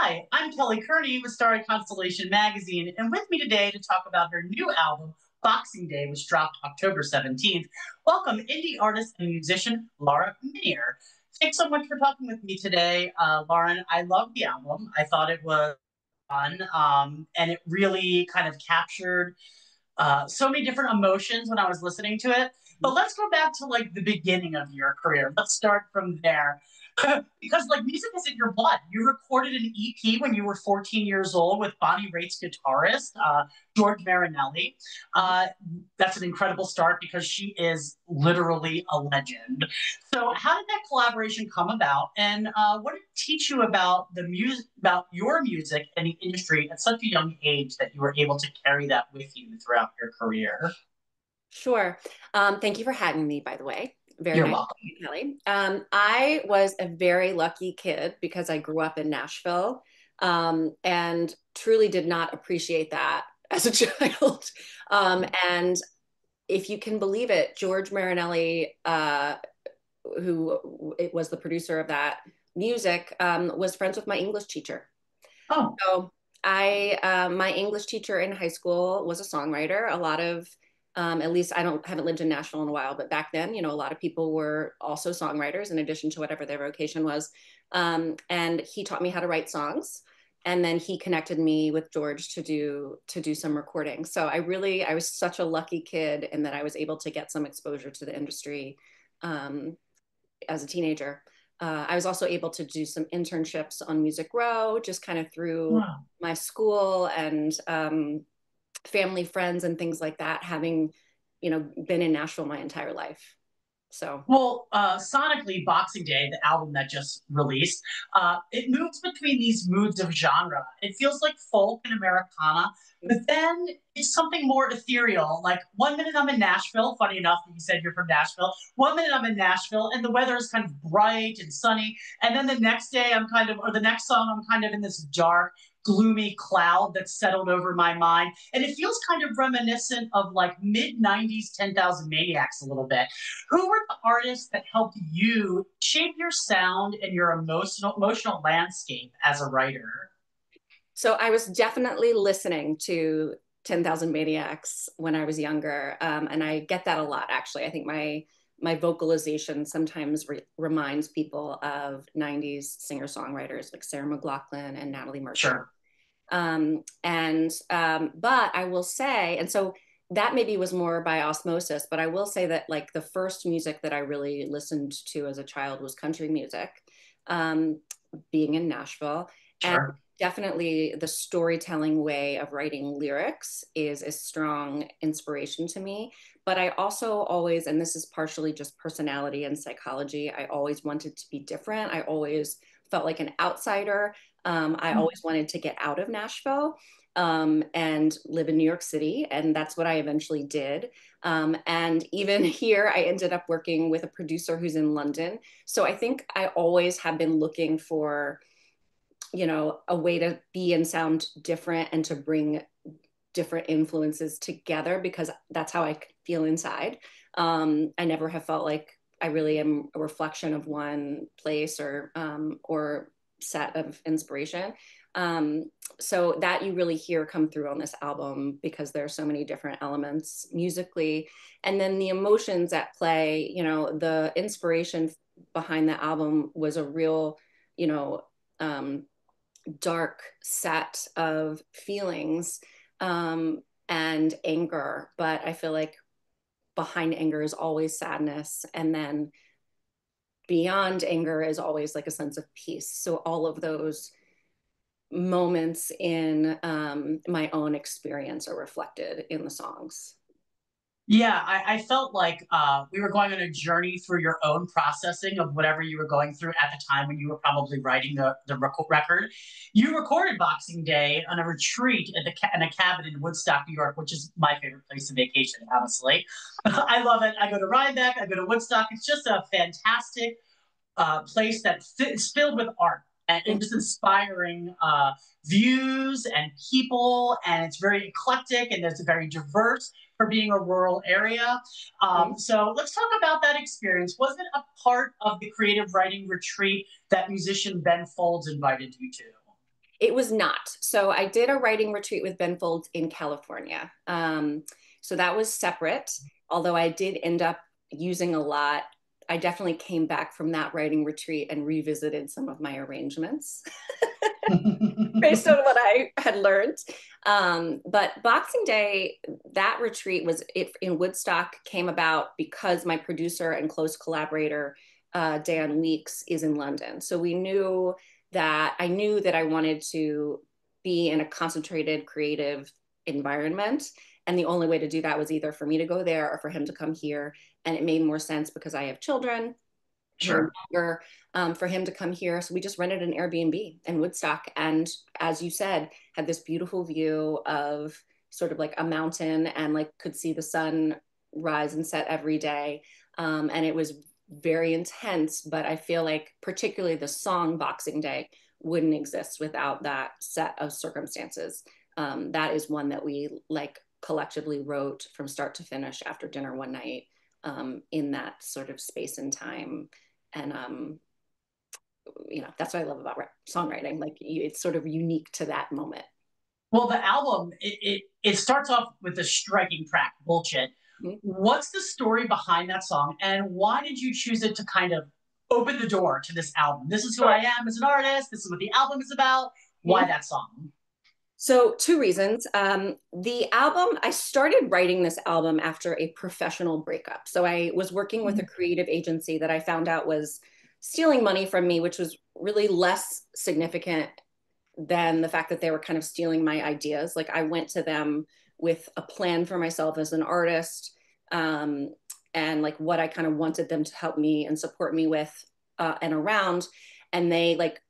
Hi, I'm Kelly Kearney with Starry Constellation Magazine, and with me today to talk about her new album, Boxing Day, which dropped October 17th. Welcome, indie artist and musician Lauren Minear. Thanks so much for talking with me today, Lauren. I love the album. I thought it was fun, and it really kind of captured so many different emotions when I was listening to it. But let's go back to like the beginning of your career. Let's start from there. Because like music is in your blood. You recorded an EP when you were 14 years old with Bonnie Raitt's guitarist, George Marinelli. Uh, that's an incredible start because she is literally a legend. So, how did that collaboration come about, and what did it teach you about the music, about your music and the industry at such a young age that you were able to carry that with you throughout your career? Sure. Thank you for having me, by the way. Very You're nice, welcome. Kelly. I was a very lucky kid because I grew up in Nashville, and truly did not appreciate that as a child. And if you can believe it, George Marinelli, who it was the producer of that music, was friends with my English teacher. Oh, So my English teacher in high school was a songwriter. A lot of, at least I haven't lived in Nashville in a while, but back then, a lot of people were also songwriters in addition to whatever their vocation was. And he taught me how to write songs. And then he connected me with George to do some recording. So I was such a lucky kid in that I was able to get some exposure to the industry um, as a teenager. I was also able to do some internships on Music Row, just kind of through wow. my school and family, friends, and things like that, having, been in Nashville my entire life. So, Well, sonically, Boxing Day, the album that just released, it moves between these moods of genre. It feels like folk and Americana, but then it's something more ethereal. Like one minute I'm in Nashville, funny enough that you said you're from Nashville. One minute I'm in Nashville and the weather is kind of bright and sunny. And then the next day I'm kind of, or the next song, I'm kind of in this dark, gloomy cloud that's settled over my mind. And it feels kind of reminiscent of like mid 90s 10,000 Maniacs a little bit. Who were the artists that helped you shape your sound and your emotional landscape as a writer? so I was definitely listening to 10,000 Maniacs when I was younger. And I get that a lot, actually. I think my vocalization sometimes reminds people of 90s singer-songwriters like Sarah McLachlan and Natalie Merchant. Sure. But I will say, and so that maybe was more by osmosis, but I will say that like the first music that I really listened to as a child was country music, um, being in Nashville. And Sure. definitely the storytelling way of writing lyrics is a strong inspiration to me. But I also always, and this is partially just personality and psychology, I always wanted to be different. I always felt like an outsider. I always wanted to get out of Nashville and live in New York City. And that's what I eventually did. And even here, I ended up working with a producer who's in London. So I think I always have been looking for, a way to be and sound different and to bring different influences together because that's how I feel inside. I never have felt like I really am a reflection of one place or set of inspiration. Um, so that you really hear come through on this album because there are so many different elements musically, and then the emotions at play. The inspiration behind the album was a real, you know, um, dark set of feelings and anger, but I feel like behind anger is always sadness, and then beyond anger is always like a sense of peace. So all of those moments in my own experience are reflected in the songs. Yeah, I felt like we were going on a journey through your own processing of whatever you were going through at the time when you were probably writing the record. You recorded Boxing Day on a retreat at in a cabin in Woodstock, New York, which is my favorite place to vacation, honestly. I love it. I go to Rhinebeck, I go to Woodstock. It's just a fantastic place that is filled with art and just inspiring views and people, and it's very eclectic and it's very diverse for being a rural area. Mhm. So let's talk about that experience. Was it a part of the creative writing retreat that musician Ben Folds invited you to? It was not. So I did a writing retreat with Ben Folds in California. So that was separate, although I did end up using a lot. I definitely came back from that writing retreat and revisited some of my arrangements based on what I had learned. But Boxing Day, that retreat was it in Woodstock, came about because my producer and close collaborator, Dan Weeks, is in London. So we knew that I knew that I wanted to be in a concentrated creative environment. And the only way to do that was either for me to go there or for him to come here. And it made more sense because I have children who are Sure. younger, for him to come here. So we just rented an Airbnb in Woodstock. And as you said, had this beautiful view of sort of like a mountain and like could see the sun rise and set every day. And it was very intense, but I feel like particularly the song Boxing Day wouldn't exist without that set of circumstances. That is one that we like collectively wrote from start to finish after dinner one night, in that sort of space and time. And that's what I love about songwriting. Like it's sort of unique to that moment. Well, the album it starts off with a striking track, "Bullshit." Mhm. What's the story behind that song, and why did you choose it to kind of open the door to this album? This is who I Sure. am as an artist. This is what the album is about. Why Mhm. that song? So, two reasons. The album, I started writing this album after a professional breakup. So, I was working with a creative agency that I found out was stealing money from me, which was really less significant than the fact that they were kind of stealing my ideas. Like, I went to them with a plan for myself as an artist, um, and like what I kind of wanted them to help me and support me with, and around. And they like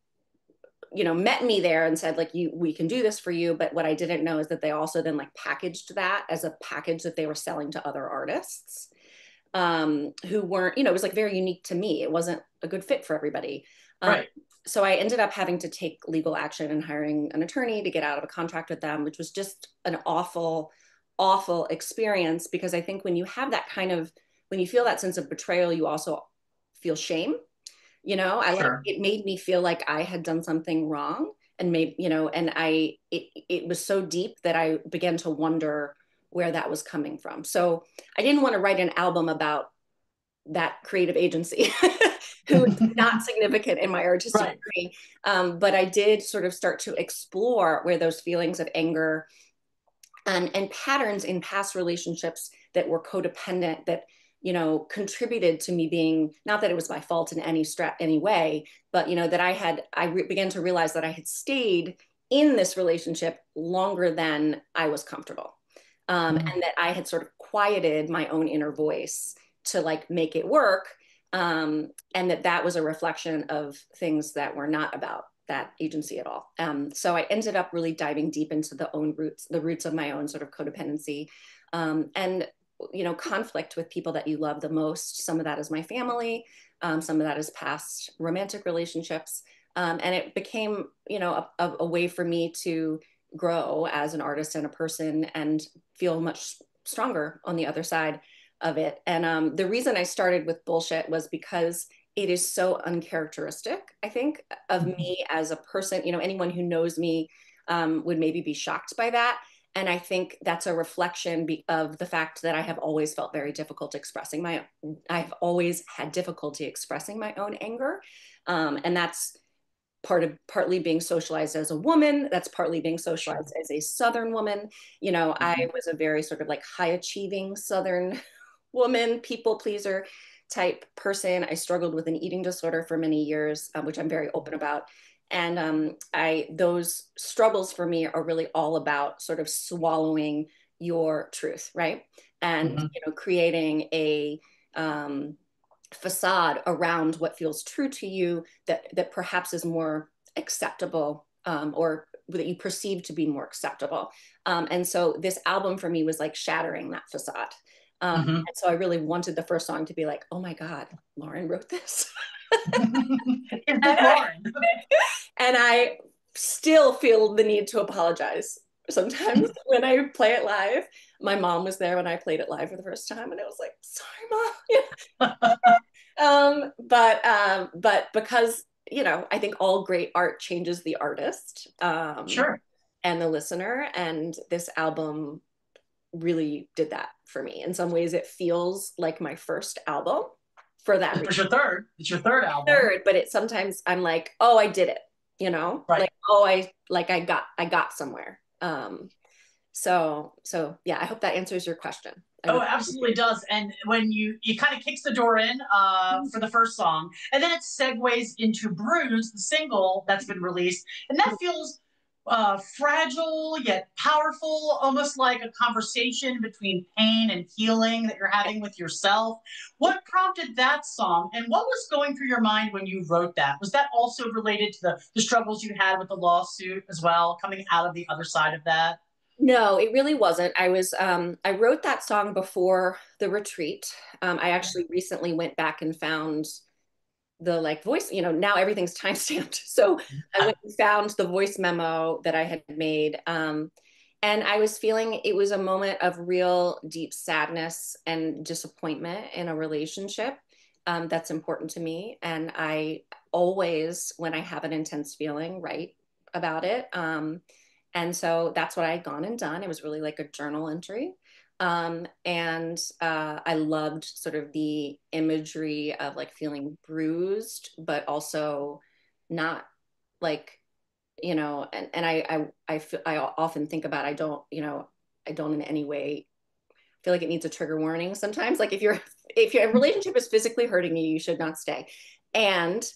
met me there and said like we can do this for you, but what I didn't know is that they also then like packaged that as a package that they were selling to other artists, who weren't, it was like very unique to me. It wasn't a good fit for everybody. um, Right. so I ended up having to take legal action and hiring an attorney to get out of a contract with them, which was just an awful experience, because I think when you have that kind of, when you feel that sense of betrayal, you also feel shame. I like, Sure. it made me feel like I had done something wrong, and maybe, and it was so deep that I began to wonder where that was coming from. So I didn't want to write an album about that creative agency who is not significant in my artistic Right. journey. But I did sort of start to explore where those feelings of anger and patterns in past relationships that were codependent, that contributed to me being, not that it was my fault in any way, but that began to realize that I had stayed in this relationship longer than I was comfortable, and that I had sort of quieted my own inner voice to like make it work, and that was a reflection of things that were not about that agency at all. So I ended up really diving deep into the roots of my own sort of codependency, and conflict with people that you love the most. Some of that is my family, some of that is past romantic relationships, and it became a way for me to grow as an artist and a person and feel much stronger on the other side of it. And the reason I started with Bullshit was because it is so uncharacteristic, I think, of me as a person. Anyone who knows me, would maybe be shocked by that. And I think that's a reflection of the fact that I have always felt very difficult expressing I've always had difficulty expressing my own anger. And that's partly being socialized as a woman. That's partly being Sure. socialized as a Southern woman. I was a very sort of like high achieving Southern woman, people pleaser type person. I struggled with an eating disorder for many years, which I'm very open about. And those struggles for me are really all about sort of swallowing your truth, right? And Mhm. creating a facade around what feels true to you, that perhaps is more acceptable, or that you perceive to be more acceptable. And so this album for me was like shattering that facade. Mhm. And so I really wanted the first song to be like, oh my God, Lauren wrote this. Is and, this I, Lauren? and I still feel the need to apologize sometimes when I play it live. My mom was there when I played it live for the first time, and I was like, sorry, mom. But because I think all great art changes the artist, Sure. and the listener. And this album really did that for me. In some ways, it feels like my first album for that It reason. was your third. It's your third album. Third, but it sometimes I'm like, oh, I did it, Right. like, oh, I got somewhere. So yeah, I hope that answers your question. I Oh, really it absolutely does. And when you kind of kicks the door in for the first song, and then it segues into Bruise, the single that's been released, and that feels fragile yet powerful, almost like a conversation between pain and healing that you're having with yourself. What prompted that song, and what was going through your mind when you wrote that? Was that also related to the struggles you had with the lawsuit as well, coming out of the other side of that? No, it really wasn't. I wrote that song before the retreat. I actually recently went back and found the like voice, now everything's time stamped. So I went and found the voice memo that I had made. And I was feeling it was a moment of real deep sadness and disappointment in a relationship, that's important to me. And I always, when I have an intense feeling, write about it. And so that's what I had gone and done. It was really like a journal entry. And I loved sort of the imagery of like feeling bruised, but also not like, and I often think about, I don't in any way feel like it needs a trigger warning sometimes. Like if your relationship is physically hurting you, you should not stay. And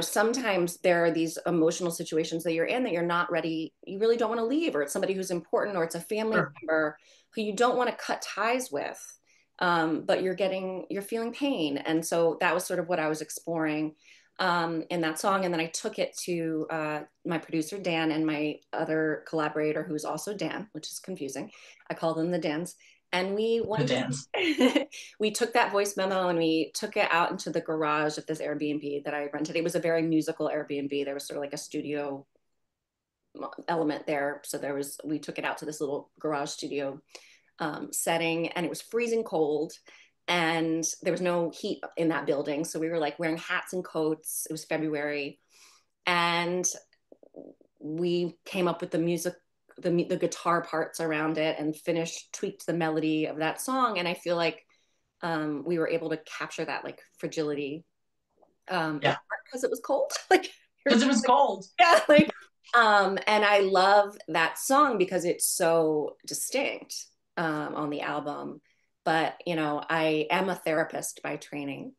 sometimes there are these emotional situations that you're in that you're not ready, you really don't want to leave, or it's somebody who's important, or it's a family Sure. member who you don't want to cut ties with. But you're feeling pain. And so that was sort of what I was exploring in that song. And then I took it to my producer, Dan, and my other collaborator, who's also Dan, which is confusing. I call them the Dans. And we The one dance. day we took that voice memo and we took it out into the garage of this Airbnb that I rented. It was a very musical Airbnb. There was sort of like a studio element there. So we took it out to this little garage studio setting, and it was freezing cold and there was no heat in that building. So we were like wearing hats and coats. It was February. And we came up with the music, the guitar parts around it, and tweaked the melody of that song. And I feel like we were able to capture that like fragility, Yeah. because it was cold. Like, Because it was cold. yeah, like, and I love that song because it's so distinct on the album. But I am a therapist by training.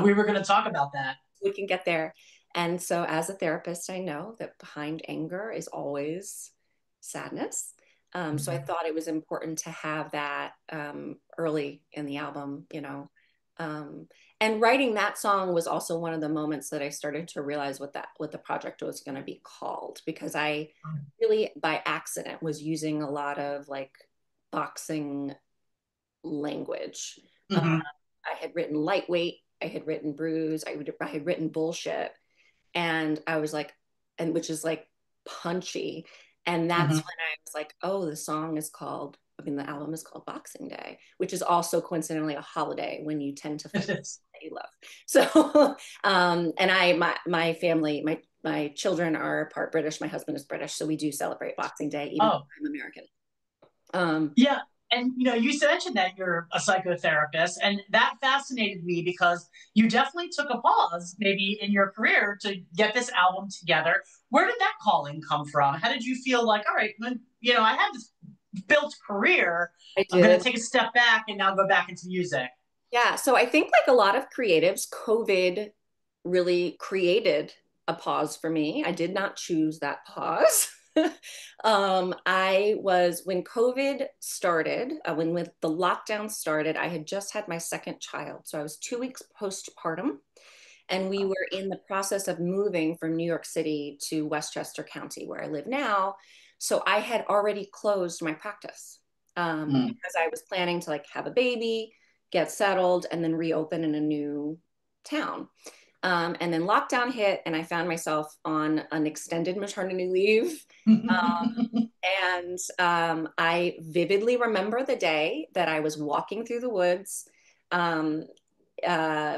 We were going to talk about that. We can get there. And so, as a therapist, I know that behind anger is always sadness. So I thought it was important to have that early in the album, Um, and writing that song was also one of the moments that I started to realize what the project was going to be called, because I really by accident was using a lot of like boxing language. Mm-hmm. I had written lightweight, I had written bruise, I had written bullshit, and I was like, and which is like punchy. And that's Mm-hmm. when I was like, oh, the album is called Boxing Day, which is also coincidentally a holiday when you tend to It find is. that you love. So, and my family, my children are part British. My husband is British, so we do celebrate Boxing Day, even though Oh, I'm American. Um, yeah. And you mentioned that you're a psychotherapist, and that fascinated me because you definitely took a pause, maybe in your career, to get this album together. Where did that calling come from? How did you feel like, all right, when I had this built career, I I'm going to did. take a step back and now go back into music? Yeah. So I think like a lot of creatives, COVID really created a pause for me. I did not choose that pause. When COVID started, when the lockdown started, I had just had my second child. So I was 2 weeks postpartum, and we were in the process of moving from New York City to Westchester County, where I live now. So I had already closed my practice, Mm. because I was planning to like have a baby, get settled, and then reopen in a new town. And then lockdown hit, and I found myself on an extended maternity leave. And I vividly remember the day that I was walking through the woods, um,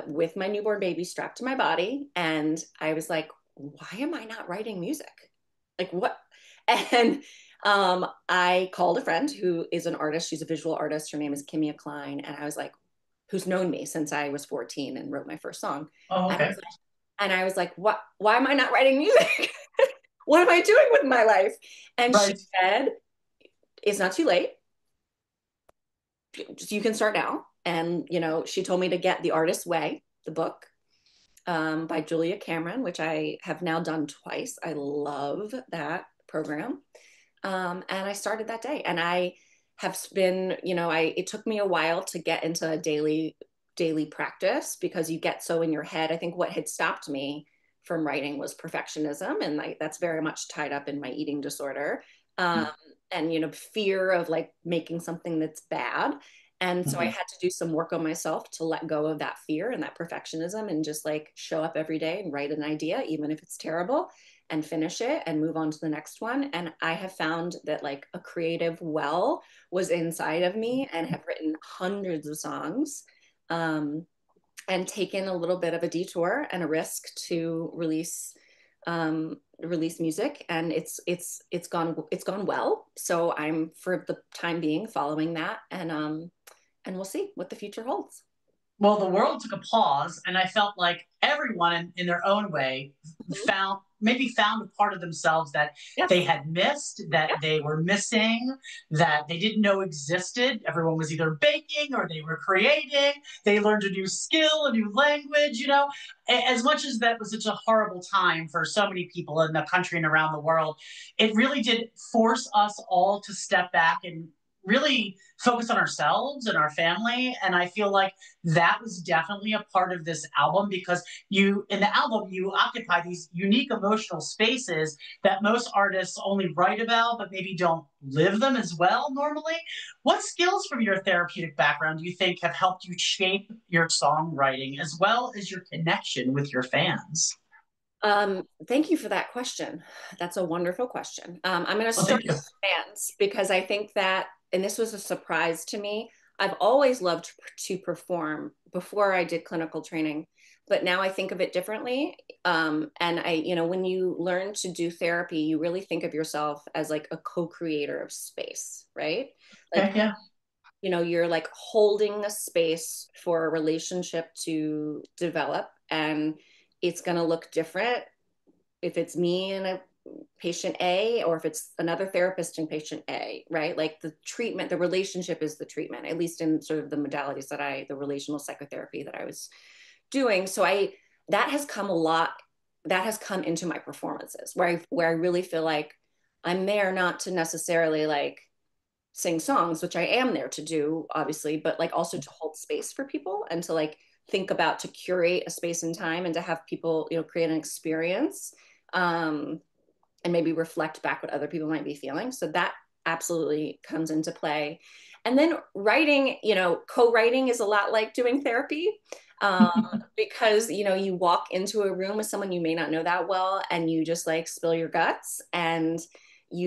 with my newborn baby strapped to my body. And I was like, why am I not writing music? Like what? And I called a friend who is an artist. She's a visual artist. Her name is Kimia Klein. And I was like, who's known me since I was 14 and wrote my first song. Oh, And okay. I was like, what? Why am I not writing music? What am I doing with my life? And she Right. said, it's not too late. You can start now. And, she told me to get The Artist's Way, the book by Julia Cameron, which I have now done twice. I love that program. And I started that day. And I have been, it took me a while to get into a daily practice because you get so in your head. I think what had stopped me from writing was perfectionism. And that's very much tied up in my eating disorder. Um, and, fear of like making something that's bad. And so I Mhm. had to do some work on myself to let go of that fear and that perfectionism and just like show up every day and write an idea, even if it's terrible, and finish it and move on to the next one. And I have found that like a creative well was inside of me and have written hundreds of songs. And taken a little bit of a detour and a risk to release music, and it's gone well. So I'm, for the time being, following that, and we'll see what the future holds. Well, the world took a pause, and I felt like everyone in their own way found a part of themselves that they Yes. had missed, that Yeah. they were missing, that they didn't know existed. Everyone was either baking or they were creating. They learned a new skill, a new language. As much as that was such a horrible time for so many people in the country and around the world, it really did force us all to step back and really focus on ourselves and our family. And I feel like that was definitely a part of this album because in the album you occupy these unique emotional spaces that most artists only write about but maybe don't live them as well normally. What skills from your therapeutic background do you think have helped you shape your songwriting as well as your connection with your fans? Thank you for that question. That's a wonderful question. I'm going to Well, start thank you. with fans because I think that, and this was a surprise to me. I've always loved to perform before I did clinical training, but now I think of it differently. And when you learn to do therapy, you really think of yourself as like a co-creator of space, right? Okay, Like, yeah. you're like holding a space for a relationship to develop, and it's going to look different if it's me and a patient A or if it's another therapist and patient A, right? Like the treatment, the relationship is the treatment, at least in sort of the modalities the relational psychotherapy that I was doing. So that has come a lot, that has come into my performances where I really feel like I'm there not to necessarily like sing songs, which I am there to do, obviously, but like also to hold space for people and to like think about, to curate a space and time and to have people, create an experience, and maybe reflect back what other people might be feeling. So that absolutely comes into play. And then writing, co-writing is a lot like doing therapy, um, because, you walk into a room with someone you may not know that well and you just like spill your guts, and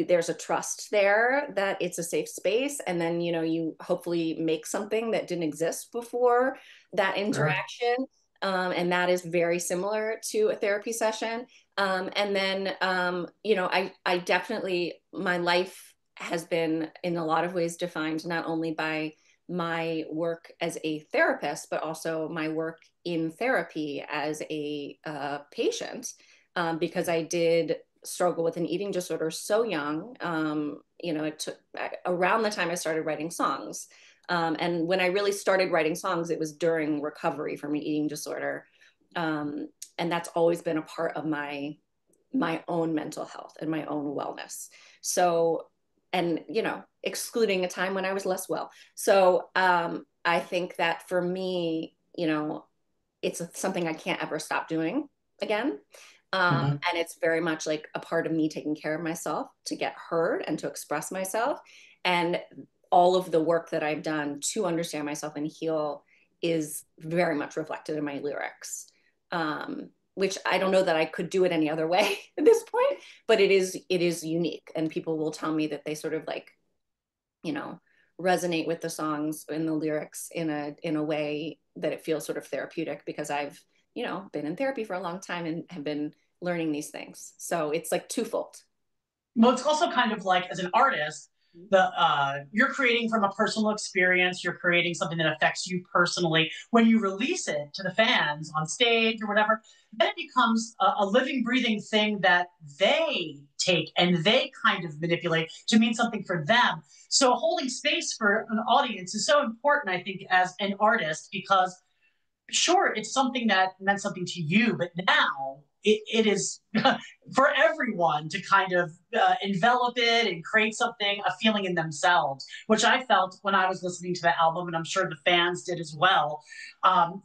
there's a trust there that it's a safe space, and then you hopefully make something that didn't exist before that Sure. interaction, and that is very similar to a therapy session. And then I definitely, my life has been in a lot of ways defined not only by my work as a therapist but also my work in therapy as a patient, because I did struggle with an eating disorder so young. It took around the time I started writing songs. And when I really started writing songs, it was during recovery from an eating disorder. Um, and that's always been a part of my own mental health and my own wellness. So, and excluding a time when I was less well. So I think that for me, it's something I can't ever stop doing again. Mhm. And it's very much like a part of me taking care of myself to get heard and to express myself. And all of the work that I've done to understand myself and heal is very much reflected in my lyrics. Which I don't know that I could do it any other way at this point, but it is unique. And people will tell me that they sort of like, you know, resonate with the songs and the lyrics in a way that it feels sort of therapeutic, because I've, been in therapy for a long time and have been learning these things. So it's like twofold. Well, it's also kind of like as an artist, the you're creating from a personal experience. You're creating something that affects you personally. When you release it to the fans on stage or whatever, then it becomes a living, breathing thing that they take and they kind of manipulate to mean something for them. So holding space for an audience is so important, I think, as an artist, because sure, it's something that meant something to you, but now it is for everyone to kind of envelop it and create something, a feeling in themselves, which I felt when I was listening to the album, and I'm sure the fans did as well.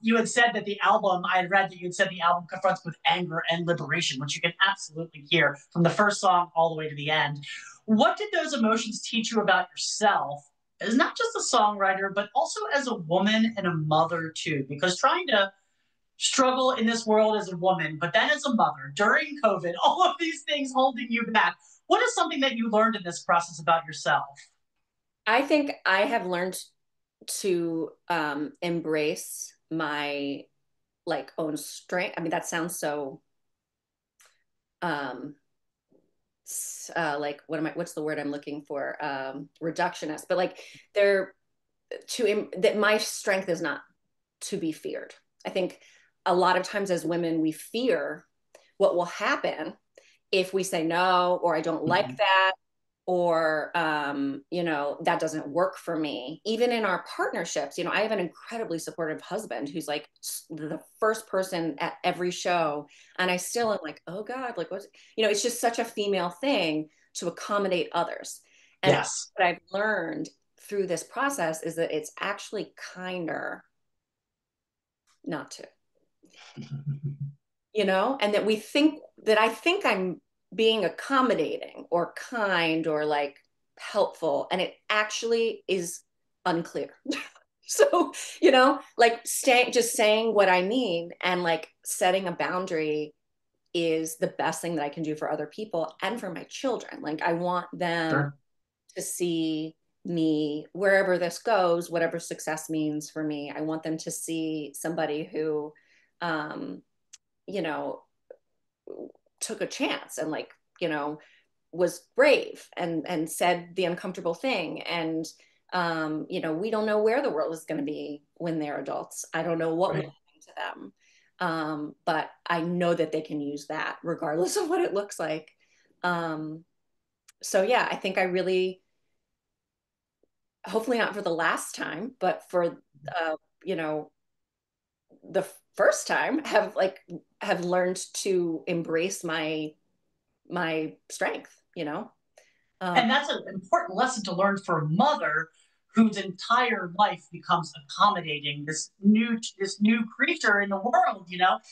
You had said that the album, I had read that you had said the album confronts with anger and liberation, which you can absolutely hear from the first song all the way to the end. What did those emotions teach you about yourself as not just a songwriter, but also as a woman and a mother too? Because trying to struggle in this world as a woman, but then as a mother during COVID, all of these things holding you back. What is something that you learned in this process about yourself? I think I have learned to embrace my like own strength. I mean, that sounds so um like what's the word I'm looking for, reductionist, but like they're that my strength is not to be feared. I think a lot of times as women we fear what will happen if we say no, or I don't like that, or that doesn't work for me. Even in our partnerships, I have an incredibly supportive husband who's like the first person at every show, and I still am like, oh god, like what's, it's just such a female thing to accommodate others. And Yes. what I've learned through this process is that it's actually kinder not to, and that I think I'm being accommodating or kind or like helpful, and it actually is unclear. So, like just saying what I mean and like setting a boundary is the best thing that I can do for other people and for my children. Like I want them Sure. to see me wherever this goes, whatever success means for me. I want them to see somebody who um, you know, took a chance and like, was brave and said the uncomfortable thing. And we don't know where the world is going to be when they're adults. I don't know what will Right. happen to them. But I know that they can use that regardless of what it looks like. So yeah, I think I really, hopefully not for the last time, but for you know, the first time have learned to embrace my strength. Um, And that's an important lesson to learn for a mother whose entire life becomes accommodating this new creature in the world.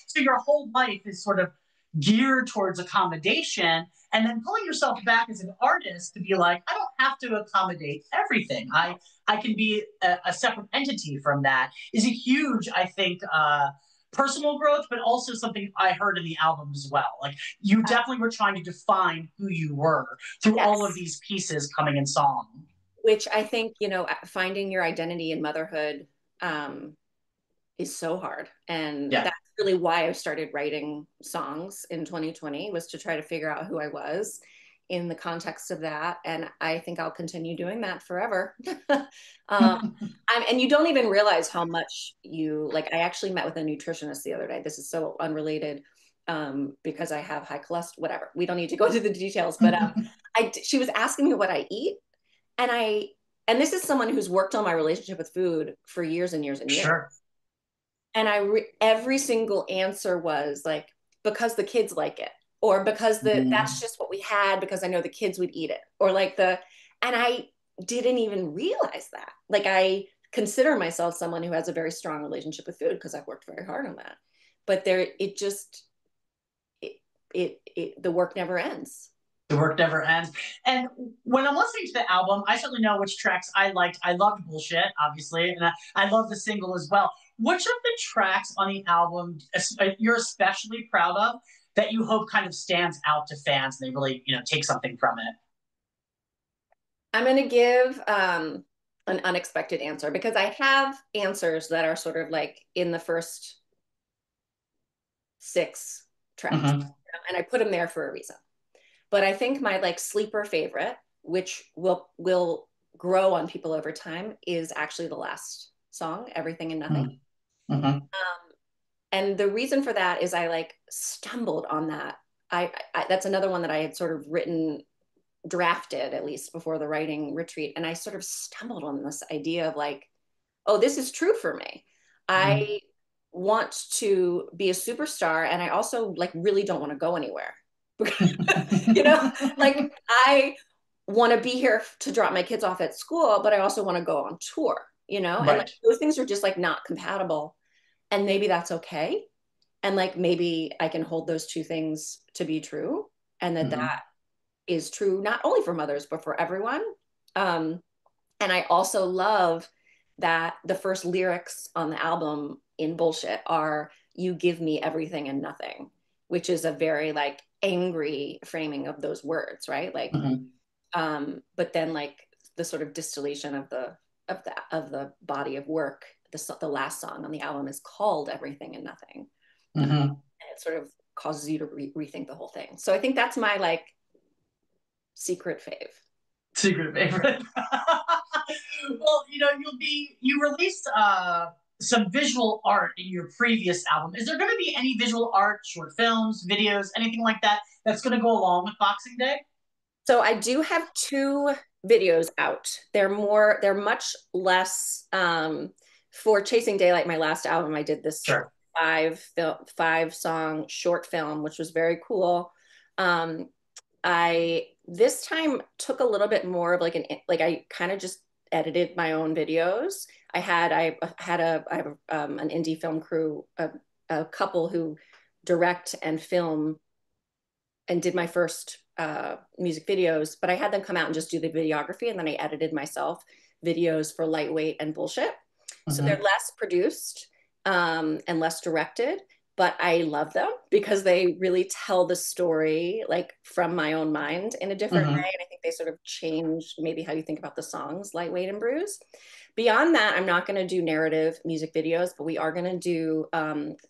So your whole life is sort of geared towards accommodation, and then pulling yourself back as an artist to be like, I don't have to accommodate everything. I can be a separate entity from that is a huge, I think, personal growth, but also something I heard in the album as well. Like you definitely were trying to define who you were through all of yes, these pieces coming in song. which I think, finding your identity in motherhood um, is so hard. And Yeah. that's really why I started writing songs in 2020, was to try to figure out who I was in the context of that. And I think I'll continue doing that forever. And you don't even realize how much like, I actually met with a nutritionist the other day. This is so unrelated, because I have high cholesterol, whatever. We don't need to go into the details, but she was asking me what I eat. And and this is someone who's worked on my relationship with food for years and years and years. Sure. And every single answer was like, because the kids like it, or because that's Mhm. just what we had, because I know the kids would eat it, or like and I didn't even realize that. Like I consider myself someone who has a very strong relationship with food because I've worked very hard on that. But it just, the work never ends. The work never ends. And when I'm listening to the album, I certainly know which tracks I liked. I loved Bullshit, obviously, and I love the single as well. Which of the tracks on the album you're especially proud of that you hope kind of stands out to fans and they really, take something from it? I'm going to give an unexpected answer, because I have answers that are sort of like in the first 6 tracks, Mm-hmm. and I put them there for a reason. But I think my like sleeper favorite, which will grow on people over time, is actually the last song, Everything and Nothing. Mm-hmm. And the reason for that is I like stumbled on that. That's another one that I had sort of written, drafted at least before the writing retreat, and I sort of stumbled on this idea of like, oh, this is true for me. Mm-hmm. I want to be a superstar, and I also like really don't want to go anywhere. You know, like I want to be here to drop my kids off at school, but I also want to go on tour, you know, and like Right. those things are just like not compatible. And maybe that's okay. And like maybe I can hold those two things to be true, and that Mm-hmm. that is true not only for mothers, but for everyone. Um, and I also love that the first lyrics on the album in Bullshit are "You give me everything and nothing," which is a very like angry framing of those words, right? Like, Mm-hmm. but then like the sort of distillation of the body of work. The last song on the album is called "Everything and Nothing," Mm-hmm. and it sort of causes you to rethink the whole thing. So I think that's my like secret fave. Secret favorite. Well, you released some visual art in your previous album. Is there going to be any visual art, short films, videos, anything like that that's going to go along with Boxing Day? So I do have 2 videos out. They're much less for Chasing Daylight, my last album. I did this Sure. 5 song short film, which was very cool. I this time took a little bit more of like I kind of just edited my own videos. I have an indie film crew, a couple who direct and film and did my first music videos, but I had them come out and just do the videography, and then I edited myself videos for Lightweight and Bullshit. So they're Mm-hmm. less produced and less directed, but I love them because they really tell the story like from my own mind in a different way. Mm-hmm. And I think they sort of change maybe how you think about the songs, Lightweight and Bruise. Beyond that, I'm not going to do narrative music videos, but we are going to do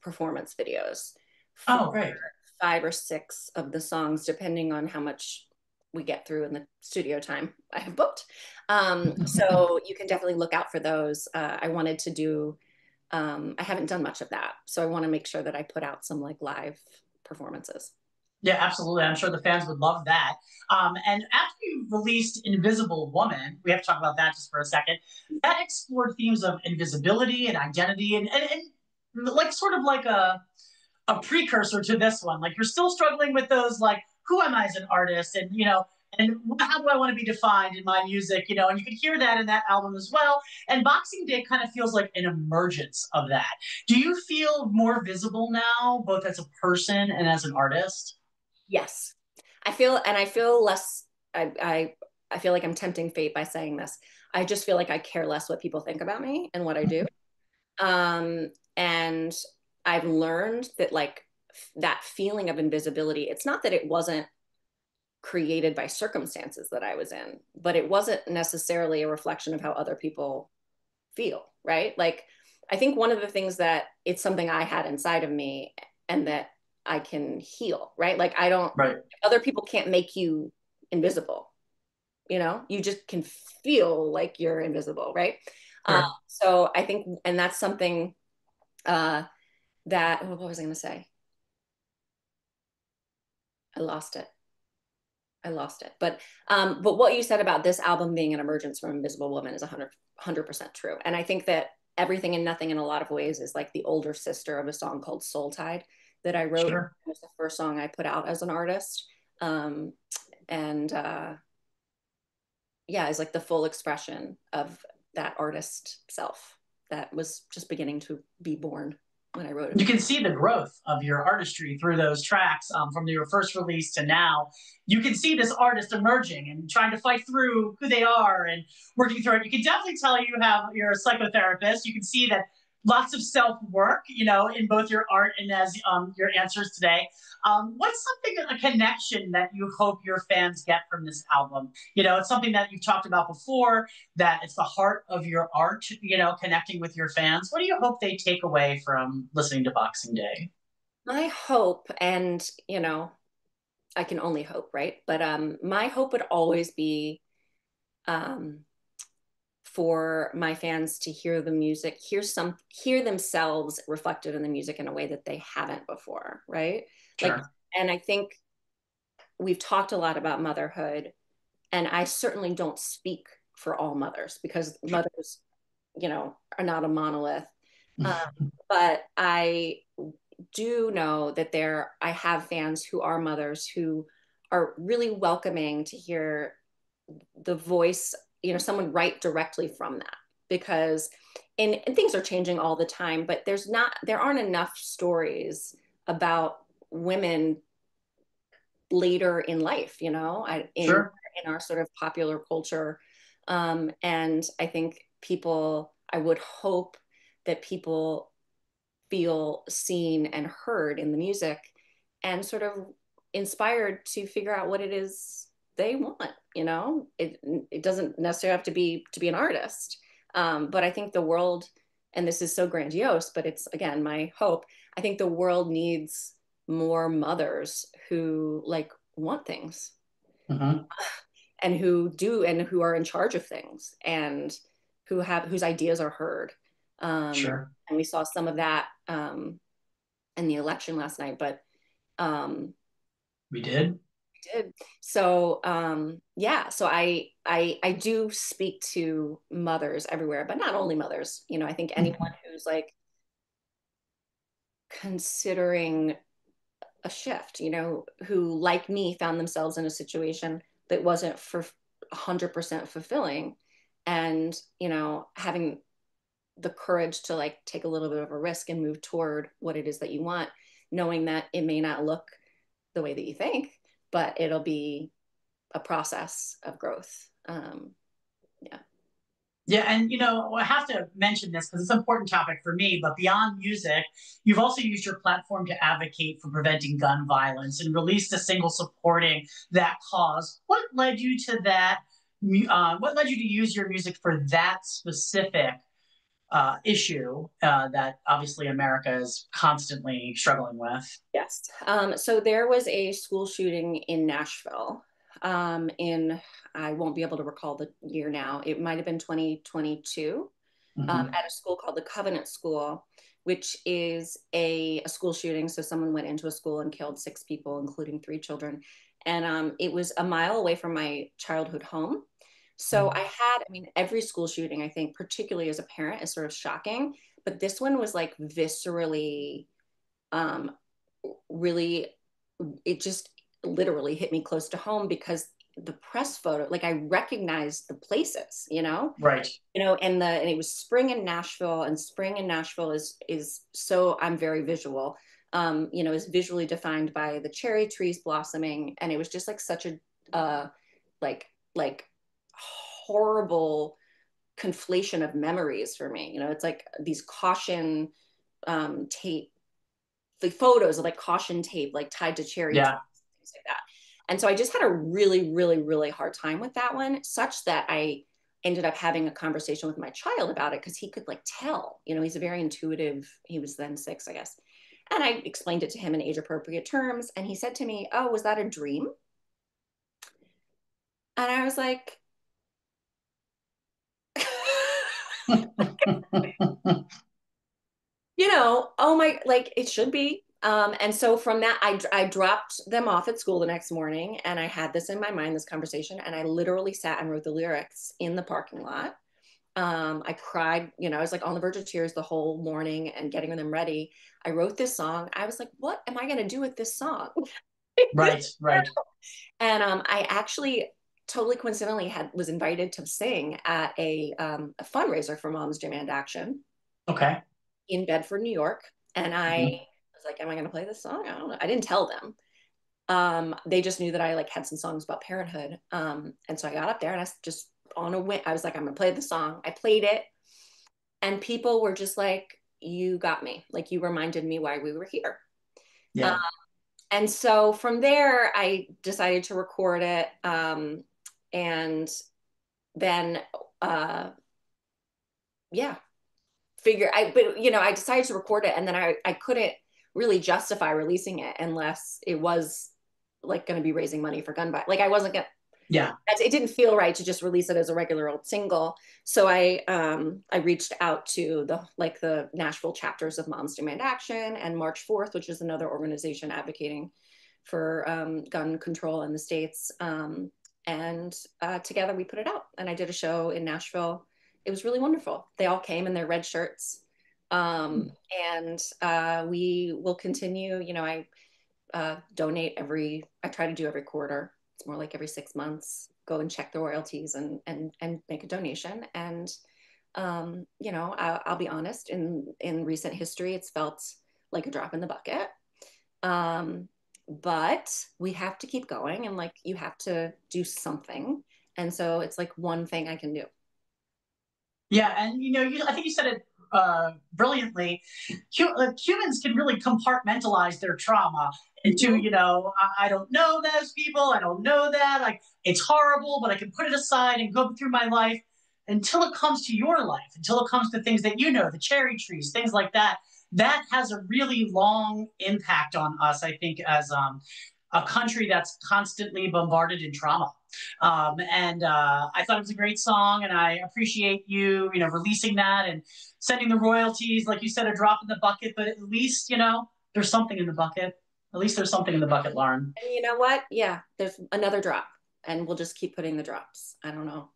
performance videos for Oh, great. 5 or 6 of the songs, depending on how much we get through in the studio time I have booked. So you can definitely look out for those. I wanted to do, I haven't done much of that. So I want to make sure that I put out some like live performances. Yeah, absolutely. I'm sure the fans would love that. And after you released Invisible Woman, we have to talk about that just for a second. That explored themes of invisibility and identity and like sort of like a precursor to this one. Like you're still struggling with those, like, who am I as an artist? And, and how do I want to be defined in my music? And you can hear that in that album as well. And Boxing Day kind of feels like an emergence of that. Do you feel more visible now, both as a person and as an artist? Yes. I feel less, I feel like I'm tempting fate by saying this. I just feel like I care less what people think about me and what I do. And I've learned that like that feeling of invisibility, it's not that it wasn't created by circumstances that I was in, but it wasn't necessarily a reflection of how other people feel, right? Like I think one of the things that it's something I had inside of me and that I can heal, right? Like I don't, Right. other people can't make you invisible, you know, you just can feel like you're invisible, right? Sure. So I think, and that's something uh, that, what was I going to say? I lost it. I lost it. But what you said about this album being an emergence from Invisible Woman is 100% true. And I think that Everything and Nothing in a lot of ways is like the older sister of a song called Soul Tide that I wrote. It Sure. was the first song I put out as an artist. Um, and yeah, it's like the full expression of that artist self that was just beginning to be born when I wrote You it. can see the growth of your artistry through those tracks, from your first release to now. You can see this artist emerging and trying to fight through who they are and working through it. You can definitely tell you're a psychotherapist. You can see that lots of self work, in both your art and as your answers today. What's something, a connection that you hope your fans get from this album? It's something that you've talked about before, that it's the heart of your art, connecting with your fans. What do you hope they take away from listening to Boxing Day? My hope, and I can only hope, right? But my hope would always be um, for my fans to hear the music, hear themselves reflected in the music in a way that they haven't before, right? Like, Sure. and I think we've talked a lot about motherhood, and I certainly don't speak for all mothers because mothers, are not a monolith. Um, but I do know that I have fans who are mothers who are really welcoming to hear the voice, someone write directly from that, because and things are changing all the time, but there aren't enough stories about women later in life, Sure. in our sort of popular culture. And I think I would hope that people feel seen and heard in the music and sort of inspired to figure out what it is they want. It doesn't necessarily have to be an artist. But I think the world, and this is so grandiose, but it's again my hope, I think the world needs more mothers who like want things Hmm. and who are in charge of things and whose ideas are heard. Sure. And we saw some of that in the election last night, but um, We did. did. So yeah, so I do speak to mothers everywhere, but not only mothers. I think anyone who's like considering a shift, who like me found themselves in a situation that wasn't for 100% fulfilling, and having the courage to like take a little bit of a risk and move toward what it is that you want, knowing that it may not look the way that you think, but it'll be a process of growth. Yeah. Yeah, and I have to mention this because it's an important topic for me. But beyond music, you've also used your platform to advocate for preventing gun violence and released a single supporting that cause. What led you to that? What led you to use your music for that specific issue that obviously America is constantly struggling with? Yes. So there was a school shooting in Nashville. I won't be able to recall the year now. It might have been 2022, Hmm. at a school called the Covenant School, which is a school shooting. So someone went into a school and killed 6 people, including 3 children. And it was a mile away from my childhood home. So I mean, every school shooting, I think, particularly as a parent, is sort of shocking. But this one was like viscerally, um, really, it just literally hit me close to home because the press photo, like I recognized the places, Right. and it was spring in Nashville, and spring in Nashville is so I'm very visual. Is visually defined by the cherry trees blossoming, and it was just like such a like like horrible conflation of memories for me. It's like these caution tape, the photos of like caution tape, like tied to cherry trees, Yeah. things like that. And so I just had a really, really, really hard time with that one, such that I ended up having a conversation with my child about it because he could like tell, he's a very intuitive, he was then 6, I guess. And I explained it to him in age appropriate terms. And he said to me, "Oh, was that a dream?" And I was like, oh my, like it should be. And so from that, I dropped them off at school the next morning, and I had this in my mind, this conversation, and I literally sat and wrote the lyrics in the parking lot. I cried, I was like on the verge of tears the whole morning and getting them ready. I wrote this song. I was like, what am I going to do with this song? Right. Right. And I actually totally coincidentally was invited to sing at a fundraiser for Moms Demand Action Okay. in Bedford, New York. And I Mhm. was like, am I going to play this song? I don't know. I didn't tell them. They just knew that I like had some songs about parenthood. And so I got up there and I just on a whim, I was like, I'm going to play the song. I played it, and people were just like, you got me. Like you reminded me why we were here. Um, Yeah. and so from there, I decided to record it. And then, uh, yeah, but I decided to record it, and then I couldn't really justify releasing it unless it was like going to be raising money for gun violence. Like I wasn't going to, Yeah. it didn't feel right to just release it as a regular old single. So I reached out to the Nashville chapters of Moms Demand Action and March 4th, which is another organization advocating for gun control in the States. And together we put it out. And I did a show in Nashville. It was really wonderful. They all came in their red shirts. And we will continue. I donate I try to do every quarter. It's more like every 6 months. Go and check the royalties and make a donation. And I'll be honest. In recent history, it's felt like a drop in the bucket. But we have to keep going, and like you have to do something. And so it's like one thing I can do. Yeah, and I think you said it brilliantly. Humans can really compartmentalize their trauma into, Mhm. I don't know those people, I don't know that, like it's horrible, but I can put it aside and go through my life until it comes to your life, until it comes to things that the cherry trees, things like that. That has a really long impact on us, I think, as a country that's constantly bombarded in trauma. And I thought it was a great song, and I appreciate you, releasing that and sending the royalties. Like you said, a drop in the bucket, but at least there's something in the bucket. At least there's something in the bucket, Lauren. And you know what? Yeah, there's another drop, and we'll just keep putting the drops. I don't know.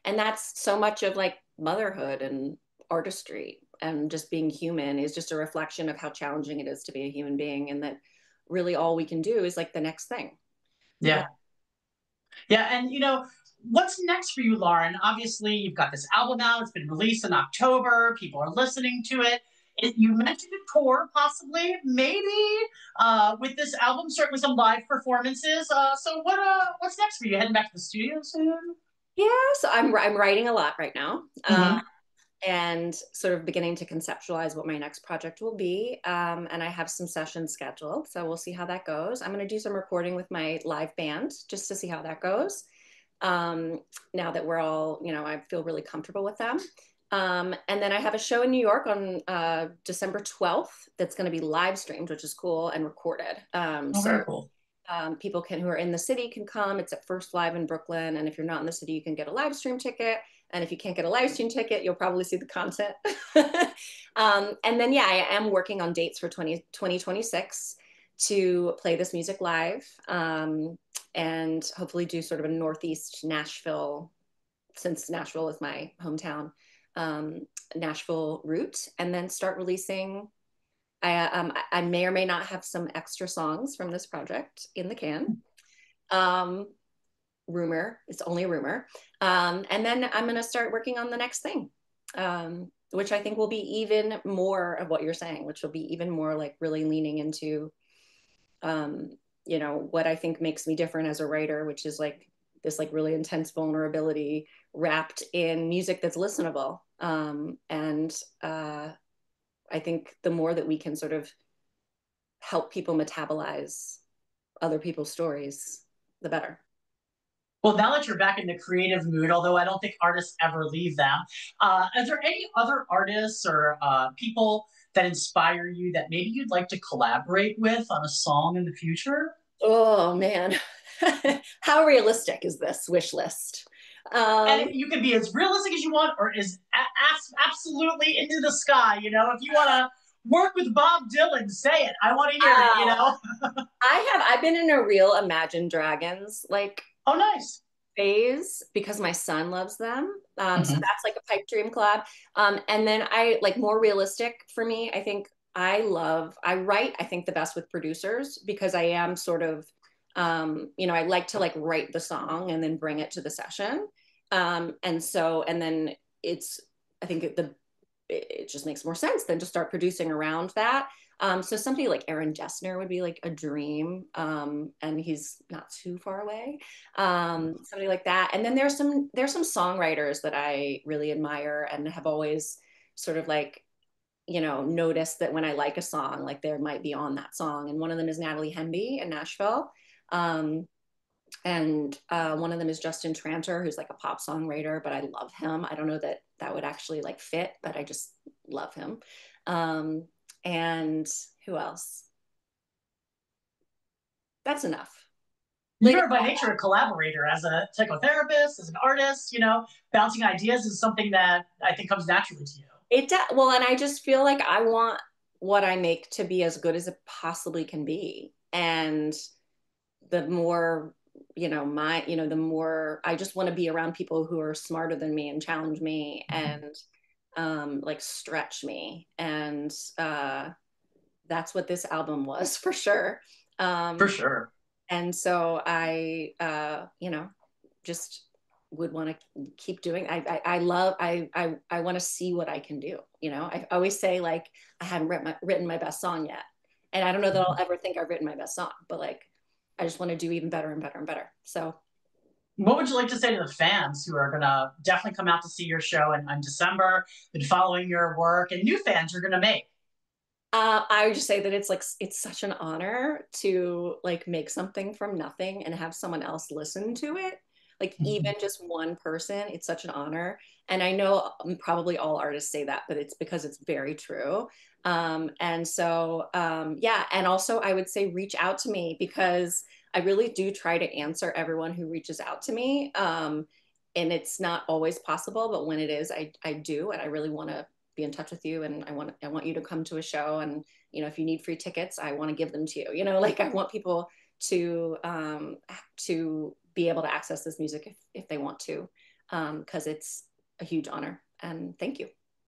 And that's so much of like motherhood and artistry and just being human is just a reflection of how challenging it is to be a human being, and that really all we can do is like the next thing. Uh, Yeah, yeah, and what's next for you, Lauren? Obviously, you've got this album out. It's been released in October. People are listening to it. You mentioned a tour, possibly, maybe with this album. Certainly, some live performances. So, what's next for you? Heading back to the studio soon? yeah, so I'm writing a lot right now. Mm-hmm. And sort of beginning to conceptualize what my next project will be. And I have some sessions scheduled, so we'll see how that goes. I'm going to do some recording with my live band just to see how that goes. Now that we're all, I feel really comfortable with them. And then I have a show in New York on December 12th that's going to be live streamed, which is cool, and recorded. Oh, very cool. People who are in the city can come. It's at First Live in Brooklyn. And if you're not in the city, you can get a live stream ticket. And if you can't get a live stream ticket, you'll probably see the content. And then, yeah, I am working on dates for 2026 to play this music live, and hopefully do sort of a Northeast Nashville, since Nashville is my hometown, Nashville route, and then start releasing. I may or may not have some extra songs from this project in the can. Um, Rumor, it's only a rumor. And then I'm going to start working on the next thing, which I think will be even more of what you're saying, which will be even more like really leaning into, what I think makes me different as a writer, which is like this like really intense vulnerability wrapped in music that's listenable. And I think the more that we can sort of help people metabolize other people's stories, the better. Well, now that you're back in the creative mood, although I don't think artists ever leave them, is there any other artists or people that inspire you that maybe you'd like to collaborate with on a song in the future? Oh man, how realistic is this wish list? And Um, you can be as realistic as you want, or as absolutely into the sky. If you want to work with Bob Dylan, say it. I want to hear it. oh, I've been in a real Imagine Dragons like Oh, nice. phase because my son loves them. So Mm-hmm. that's like a pipe dream collab. And then I like more realistic for me. I think I write, I think the best with producers because I am sort of, I like to like write the song and then bring it to the session. And then it's, I think it just makes more sense than to start producing around that. So somebody like Aaron Dessner would be like a dream, and he's not too far away. Somebody like that. And then there's some songwriters that I really admire and have always sort of like notice that when I like a song, like there might be on that song. And one of them is Natalie Hemby in Nashville. And one of them is Justin Tranter, who's like a pop songwriter, but I love him. I don't know that that would actually like fit, but I just love him. And who else? That's enough. Like, You're by nature a collaborator as a psychotherapist, as an artist, bouncing ideas is something that I think comes naturally to you. well, and I just feel like I want what I make to be as good as it possibly can be. And the more, the more I just want to be around people who are smarter than me and challenge me and like stretch me. And that's what this album was for sure. For sure. And so I, just would want to keep doing. I love. I want to see what I can do. I always say like I haven't written my best song yet, and I don't know that I'll ever think I've written my best song, but like I just want to do even better and better and better. So What would you like to say to the fans who are going to definitely come out to see your show in December, been following your work, and new fans you're going to make? I would just say that it's such an honor to like make something from nothing and have someone else listen to it. Like even just one person, it's such an honor. And I know probably all artists say that, but it's because it's very true. And so yeah, and also I would say reach out to me because I really do try to answer everyone who reaches out to me. And it's not always possible, but when it is, I do, and I really want to be in touch with you, and I want you to come to a show, and if you need free tickets, I want to give them to you. Like I want people to be able to access this music if they want to, because it's a huge honor, and thank you.